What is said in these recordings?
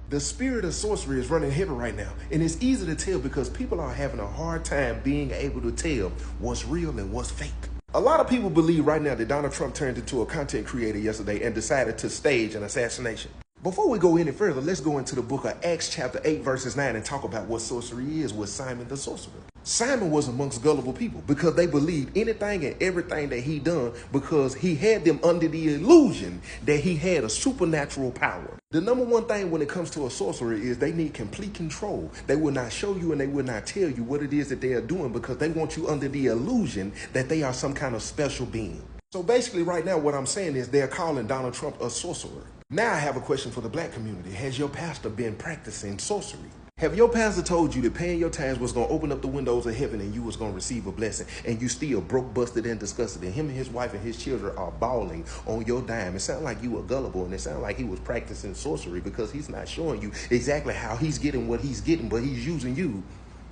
The spirit of sorcery is running heavy right now, and it's easy to tell because people are having a hard time being able to tell what's real and what's fake. A lot of people believe right now that Donald Trump turned into a content creator yesterday and decided to stage an assassination. Before we go any further, let's go into the book of Acts chapter 8 verses 9 and talk about what sorcery is with Simon the sorcerer. Simon was amongst gullible people because they believed anything and everything that he done because he had them under the illusion that he had a supernatural power. The number one thing when it comes to a sorcerer is they need complete control. They will not show you and they will not tell you what it is that they are doing because they want you under the illusion that they are some kind of special being. So basically right now what I'm saying is they're calling Donald Trump a sorcerer. Now I have a question for the black community. Has your pastor been practicing sorcery? Have your pastor told you that paying your tithes was going to open up the windows of heaven and you was going to receive a blessing and you still broke, busted, and disgusted and him and his wife and his children are bawling on your dime? It sounded like you were gullible and it sounded like he was practicing sorcery because he's not showing you exactly how he's getting what he's getting, but he's using you.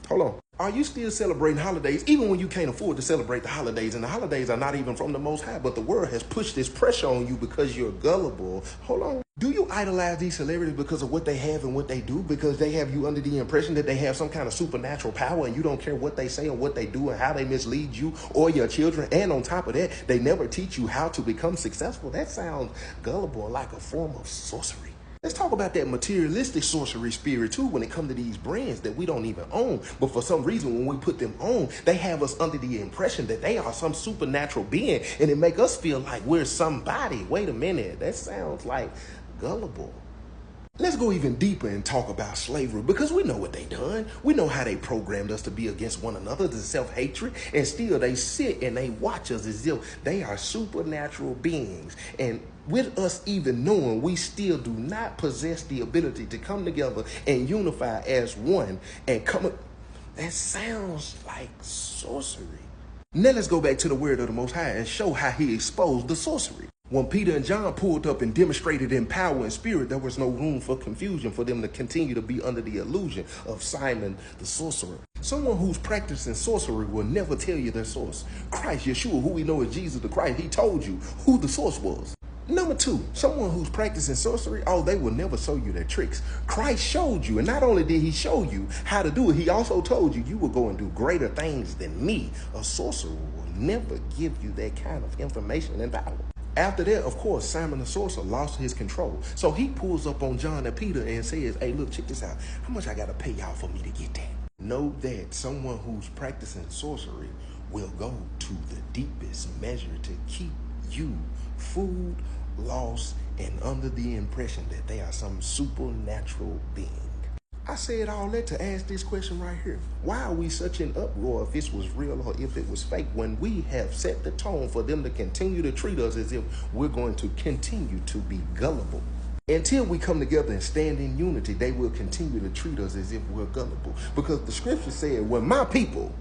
Hold on. Are you still celebrating holidays even when you can't afford to celebrate the holidays? And the holidays are not even from the Most High, but the world has pushed this pressure on you because you're gullible. Hold on. Do you idolize these celebrities because of what they have and what they do? Because they have you under the impression that they have some kind of supernatural power and you don't care what they say or what they do and how they mislead you or your children. And on top of that, they never teach you how to become successful. That sounds gullible, like a form of sorcery. Let's talk about that materialistic sorcery spirit too when it comes to these brands that we don't even own. But for some reason, when we put them on, they have us under the impression that they are some supernatural being and it make us feel like we're somebody. Wait a minute, that sounds like gullible. Let's go even deeper and talk about slavery because we know what they done. We know how they programmed us to be against one another, the self-hatred, and still they sit and they watch us as if they are supernatural beings. And with us even knowing we still do not possess the ability to come together and unify as one and come. That sounds like sorcery. Now let's go back to the word of the Most High and show how he exposed the sorcery. When Peter and John pulled up and demonstrated in power and spirit, there was no room for confusion for them to continue to be under the illusion of Simon the sorcerer. Someone who's practicing sorcery will never tell you their source. Christ, Yeshua, who we know is Jesus the Christ, he told you who the source was. Number two, someone who's practicing sorcery, they will never show you their tricks. Christ showed you, and not only did he show you how to do it, he also told you you will go and do greater things than me. A sorcerer will never give you that kind of information and power. After that, of course, Simon the sorcerer lost his control. So he pulls up on John and Peter and says, hey, look, check this out. How much I got to pay y'all for me to get that? Know that someone who's practicing sorcery will go to the deepest measure to keep you food, lost, and under the impression that they are some supernatural being. I said all that to ask this question right here. Why are we such an uproar if this was real or if it was fake when we have set the tone for them to continue to treat us as if we're going to continue to be gullible? Until we come together and stand in unity, they will continue to treat us as if we're gullible. Because the scripture said, when my people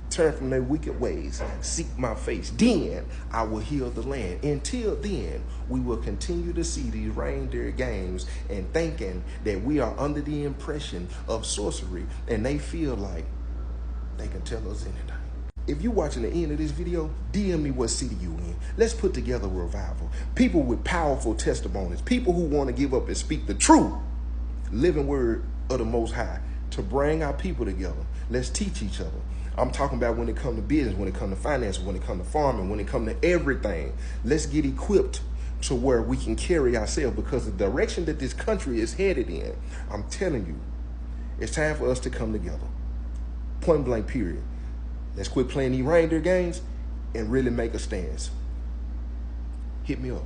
turn from their wicked ways, seek my face, then I will heal the land. Until then, we will continue to see these reindeer games and thinking that we are under the impression of sorcery and they feel like they can tell us anything. If you're watching the end of this video, DM me what city you in. Let's put together a revival. People with powerful testimonies, people who want to give up and speak the true living word of the Most High to bring our people together. Let's teach each other. I'm talking about when it comes to business, when it comes to finance, when it comes to farming, when it comes to everything. Let's get equipped to where we can carry ourselves because the direction that this country is headed in, I'm telling you, it's time for us to come together. Point blank, period. Let's quit playing these reindeer games and really make a stance. Hit me up.